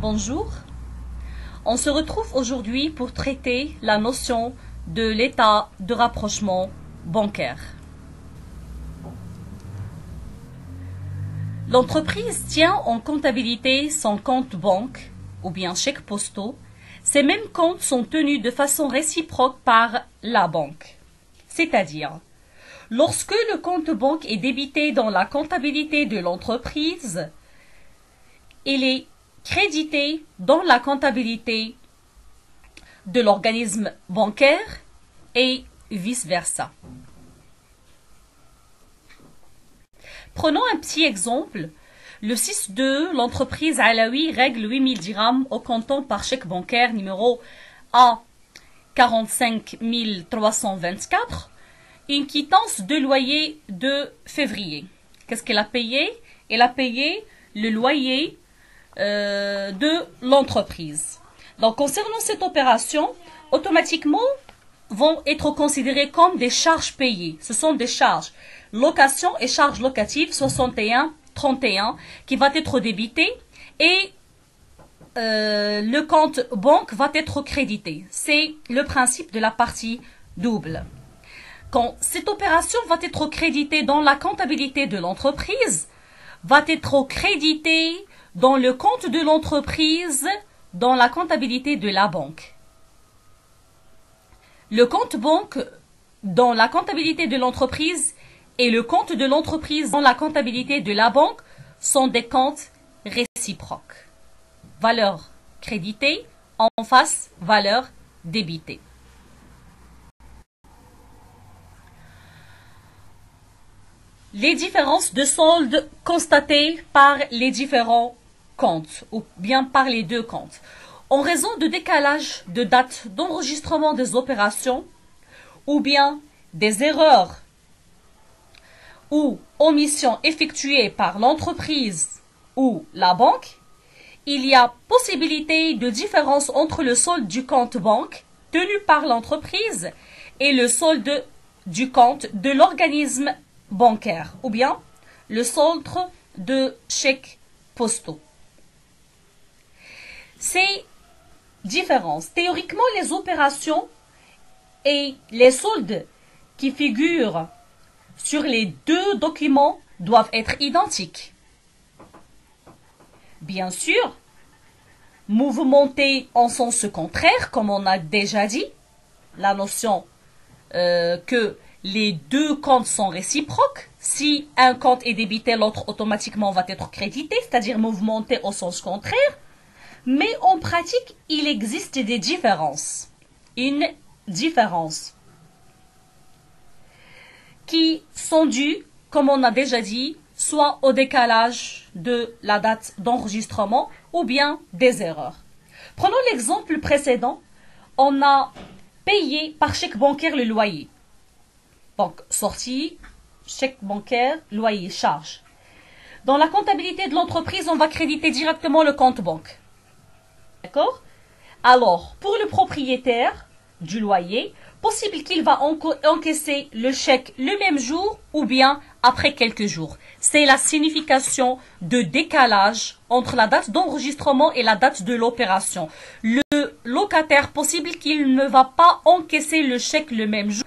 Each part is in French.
Bonjour, on se retrouve aujourd'hui pour traiter la notion de l'état de rapprochement bancaire. L'entreprise tient en comptabilité son compte banque ou bien chèques postaux. Ces mêmes comptes sont tenus de façon réciproque par la banque. C'est-à-dire, lorsque le compte banque est débité dans la comptabilité de l'entreprise, il est crédité dans la comptabilité de l'organisme bancaire et vice-versa. Prenons un petit exemple. Le 6-2, l'entreprise Alaoui règle 8000 dirhams au comptant par chèque bancaire numéro A 45 324, une quittance de loyer de février. Qu'est-ce qu'elle a payé? Elle a payé le loyer de l'entreprise. Donc, concernant cette opération, automatiquement, vont être considérées comme des charges payées. Ce sont des charges location et charges locatives 61-31 qui va être débité et le compte banque va être crédité. C'est le principe de la partie double. Quand cette opération va être créditée dans la comptabilité de l'entreprise, va être créditée dans le compte de l'entreprise, dans la comptabilité de la banque. Le compte banque dans la comptabilité de l'entreprise et le compte de l'entreprise dans la comptabilité de la banque sont des comptes réciproques. Valeur créditée en face, valeur débitée. Les différences de solde constatées par les différents comptes ou bien par les deux comptes. En raison de décalage de date d'enregistrement des opérations ou bien des erreurs ou omissions effectuées par l'entreprise ou la banque, il y a possibilité de différence entre le solde du compte banque tenu par l'entreprise et le solde du compte de l'organisme bancaire ou bien le solde de chèques postaux. Ces différences, théoriquement, les opérations et les soldes qui figurent sur les deux documents doivent être identiques. Bien sûr, mouvementés en sens contraire, comme on a déjà dit, la notion que les deux comptes sont réciproques. Si un compte est débité, l'autre automatiquement va être crédité, c'est-à-dire mouvementé au sens contraire. Mais en pratique, il existe des différences. Une différence qui sont dues, comme on a déjà dit, soit au décalage de la date d'enregistrement ou bien des erreurs. Prenons l'exemple précédent. On a payé par chèque bancaire le loyer. Donc, sortie, chèque bancaire, loyer, charge. Dans la comptabilité de l'entreprise, on va créditer directement le compte banque. D'accord? Alors, pour le propriétaire du loyer, possible qu'il va encaisser le chèque le même jour ou bien après quelques jours. C'est la signification de décalage entre la date d'enregistrement et la date de l'opération. Le locataire, possible qu'il ne va pas encaisser le chèque le même jour.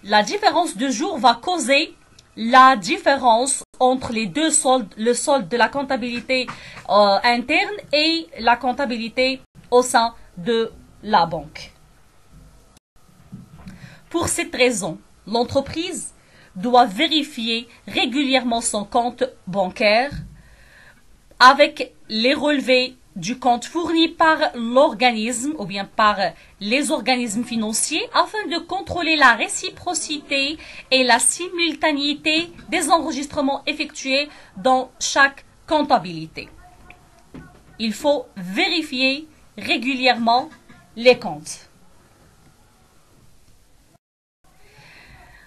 La différence de jour va causer la différence entre les deux soldes, le solde de la comptabilité interne et la comptabilité au sein de la banque. Pour cette raison, l'entreprise doit vérifier régulièrement son compte bancaire avec les relevés du compte fourni par l'organisme ou bien par les organismes financiers afin de contrôler la réciprocité et la simultanéité des enregistrements effectués dans chaque comptabilité. Il faut vérifier régulièrement les comptes.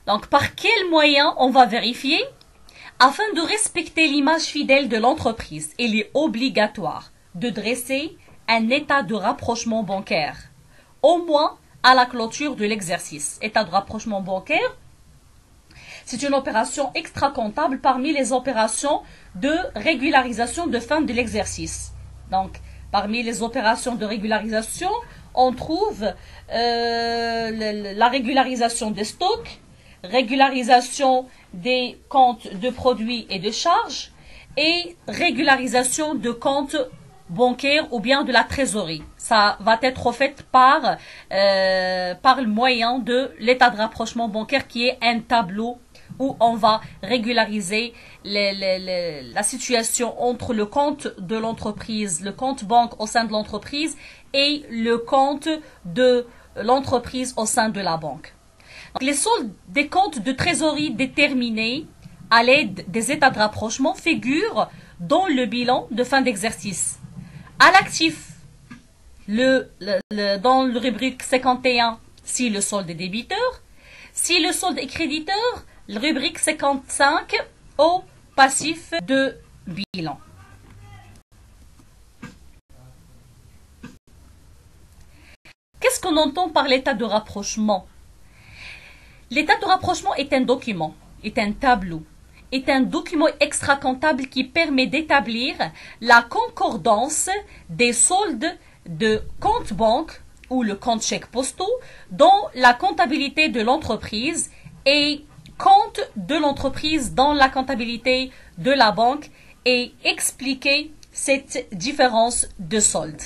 Donc, par quels moyens on va vérifier? Afin de respecter l'image fidèle de l'entreprise, il est obligatoire de dresser un état de rapprochement bancaire, au moins à la clôture de l'exercice. État de rapprochement bancaire, c'est une opération extra-comptable parmi les opérations de régularisation de fin de l'exercice. Donc, Parmi les opérations de régularisation, on trouve la régularisation des stocks, régularisation des comptes de produits et de charges et régularisation de comptes bancaires ou bien de la trésorerie. Ça va être fait par le moyen de l'état de rapprochement bancaire qui est un tableau où on va régulariser la situation entre le compte de l'entreprise, le compte banque au sein de l'entreprise et le compte de l'entreprise au sein de la banque. Donc, les soldes des comptes de trésorerie déterminés à l'aide des états de rapprochement figurent dans le bilan de fin d'exercice. À l'actif, dans le rubrique 51, si le solde est débiteur, si le solde est créditeur, le rubrique 55 au passif de bilan. Qu'est-ce qu'on entend par l'état de rapprochement? L'état de rapprochement est un document, est un tableau, est un document extra-comptable qui permet d'établir la concordance des soldes de compte banque ou le compte chèque postaux dans la comptabilité de l'entreprise et compte de l'entreprise dans la comptabilité de la banque et expliquer cette différence de solde.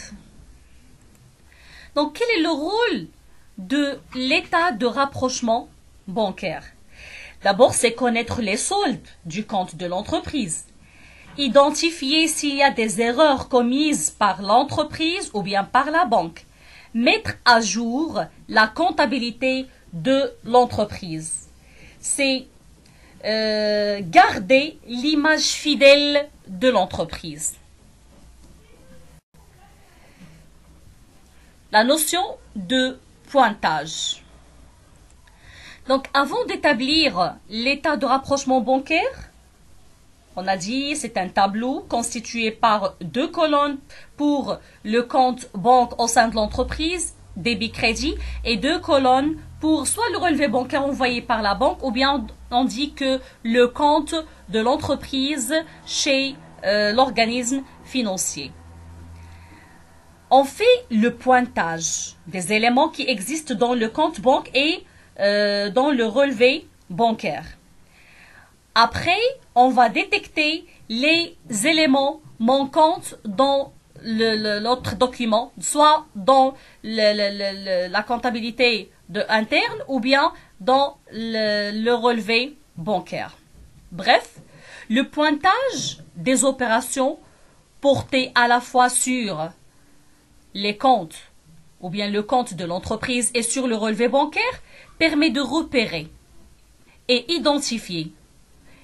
Donc, quel est le rôle de l'état de rapprochement bancaire? D'abord, c'est connaître les soldes du compte de l'entreprise. Identifier s'il y a des erreurs commises par l'entreprise ou bien par la banque. Mettre à jour la comptabilité de l'entreprise. C'est garder l'image fidèle de l'entreprise. La notion de pointage. Donc, avant d'établir l'état de rapprochement bancaire, on a dit c'est un tableau constitué par 2 colonnes pour le compte banque au sein de l'entreprise, débit-crédit, et 2 colonnes pour soit le relevé bancaire envoyé par la banque ou bien on dit que le compte de l'entreprise chez l'organisme financier. On fait le pointage des éléments qui existent dans le compte banque et dans le relevé bancaire. Après, on va détecter les éléments manquants dans l'autre document, soit dans la comptabilité interne ou bien dans le relevé bancaire. Bref, le pointage des opérations portées à la fois sur les comptes ou bien le compte de l'entreprise et sur le relevé bancaire permet de repérer et identifier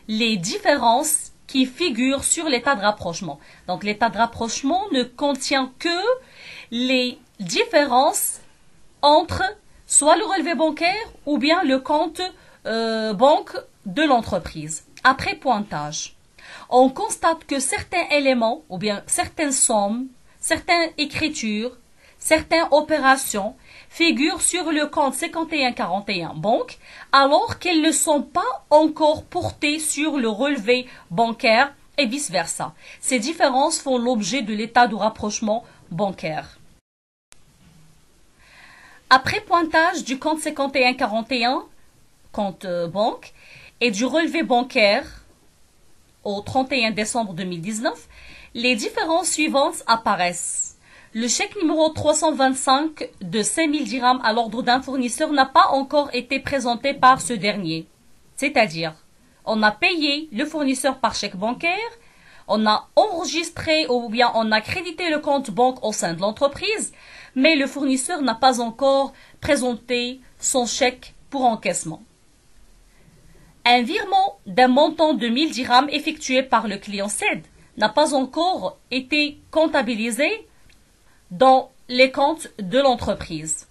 les différences qui figurent sur l'état de rapprochement. Donc l'état de rapprochement ne contient que les différences entre soit le relevé bancaire ou bien le compte banque de l'entreprise. Après pointage, on constate que certains éléments ou bien certaines sommes, certaines écritures, certaines opérations figurent sur le compte 5141 banque alors qu'elles ne sont pas encore portées sur le relevé bancaire et vice-versa. Ces différences font l'objet de l'état de rapprochement bancaire. Après pointage du compte 5141, compte banque, et du relevé bancaire au 31 décembre 2019, les différences suivantes apparaissent. Le chèque numéro 325 de 5000 dirhams à l'ordre d'un fournisseur n'a pas encore été présenté par ce dernier. C'est-à-dire, on a payé le fournisseur par chèque bancaire, on a enregistré ou bien on a crédité le compte banque au sein de l'entreprise, mais le fournisseur n'a pas encore présenté son chèque pour encaissement. Un virement d'un montant de 1000 dirhams effectué par le client CED n'a pas encore été comptabilisé dans les comptes de l'entreprise.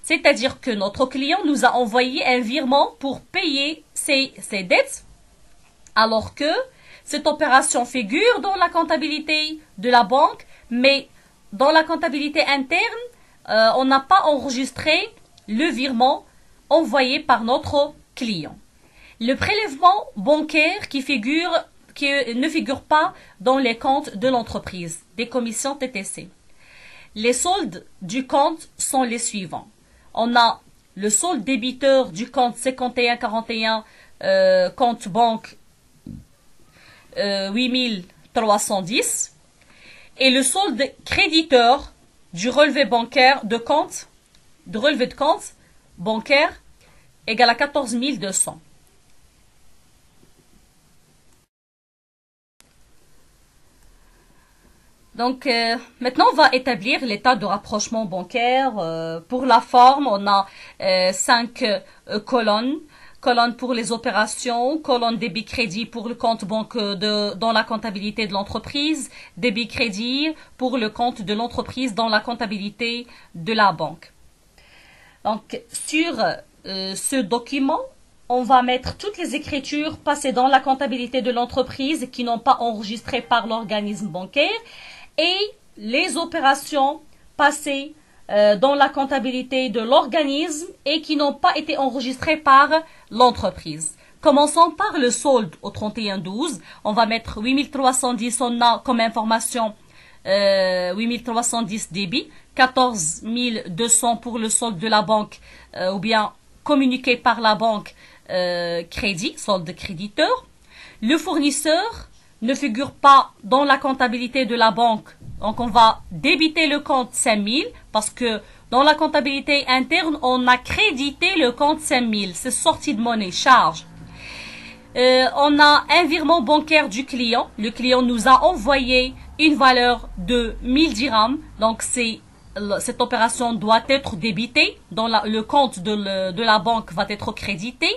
C'est-à-dire que notre client nous a envoyé un virement pour payer ses dettes, alors que cette opération figure dans la comptabilité de la banque, mais dans la comptabilité interne, on n'a pas enregistré le virement envoyé par notre client. Le prélèvement bancaire qui qui ne figurent pas dans les comptes de l'entreprise, des commissions TTC. Les soldes du compte sont les suivants. On a le solde débiteur du compte 5141, compte banque 8310, et le solde créditeur du relevé bancaire de compte, bancaire égal à 14 200. Donc, maintenant, on va établir l'état de rapprochement bancaire. Pour la forme, on a 5 colonnes. Colonne pour les opérations, colonne débit-crédit pour le compte banque dans la comptabilité de l'entreprise, débit-crédit pour le compte de l'entreprise dans la comptabilité de la banque. Donc, sur ce document, on va mettre toutes les écritures passées dans la comptabilité de l'entreprise qui n'ont pas enregistré par l'organisme bancaire et les opérations passées dans la comptabilité de l'organisme et qui n'ont pas été enregistrées par l'entreprise. Commençons par le solde au 31/12. On va mettre 8310, on a comme information 8310 débit, 14 200 pour le solde de la banque ou bien communiqué par la banque crédit, solde créditeur. Le fournisseur ne figure pas dans la comptabilité de la banque. Donc, on va débiter le compte 5000 parce que dans la comptabilité interne, on a crédité le compte 5000. C'est sortie de monnaie, charge. On a un virement bancaire du client. Le client nous a envoyé une valeur de 1000 dirhams. Donc, cette opération doit être débitée. Le compte de la banque va être crédité.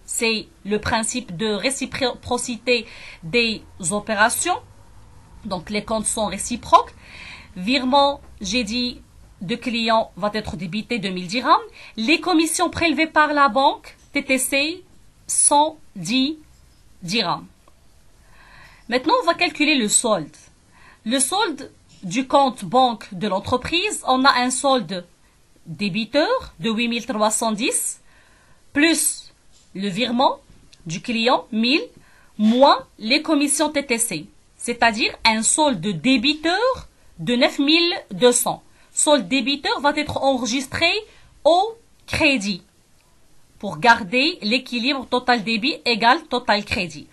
C'est le principe de réciprocité des opérations. Donc, les comptes sont réciproques. Virement, j'ai dit, de client va être débité de 1000 dirhams. Les commissions prélevées par la banque, TTC, 110 dirhams. Maintenant, on va calculer le solde. Le solde du compte banque de l'entreprise, on a un solde débiteur de 8310, plus le virement du client, 1000, moins les commissions TTC, c'est-à-dire un solde débiteur de 9200. Solde débiteur va être enregistré au crédit pour garder l'équilibre total débit égal total crédit.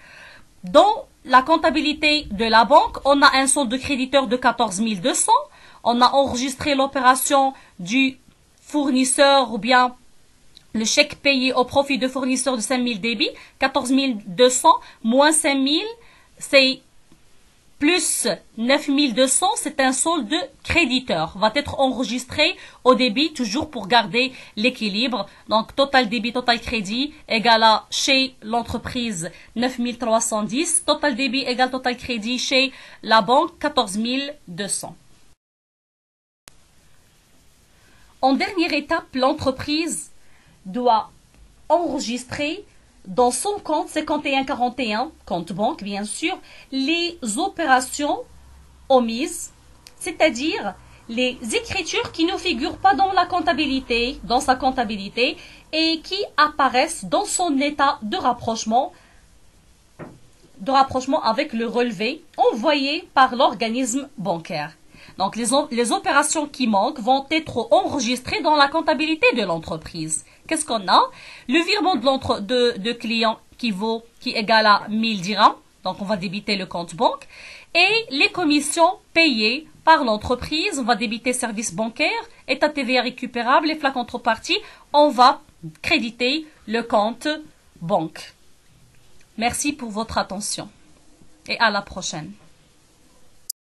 Dans la comptabilité de la banque, on a un solde de créditeur de 14 200. On a enregistré l'opération du fournisseur ou bien le chèque payé au profit de fournisseur de 5000 débits, 14 200 moins 5000, c'est plus 9200, c'est un solde de créditeur. Va être enregistré au débit, toujours pour garder l'équilibre. Donc, total débit, total crédit, égale à chez l'entreprise 9310. Total débit égale total crédit chez la banque 14 200. En dernière étape, l'entreprise doit enregistrer dans son compte 5141, compte banque bien sûr, les opérations omises, c'est-à-dire les écritures qui ne figurent pas dans la comptabilité, dans sa comptabilité, et qui apparaissent dans son état de rapprochement avec le relevé envoyé par l'organisme bancaire. Donc, les opérations qui manquent vont être enregistrées dans la comptabilité de l'entreprise. Qu'est-ce qu'on a? Le virement de client qui égale à 1000 dirhams. Donc, on va débiter le compte banque. Et les commissions payées par l'entreprise. On va débiter service bancaire, état TVA récupérable, les flacs contrepartie. On va créditer le compte banque. Merci pour votre attention. Et à la prochaine.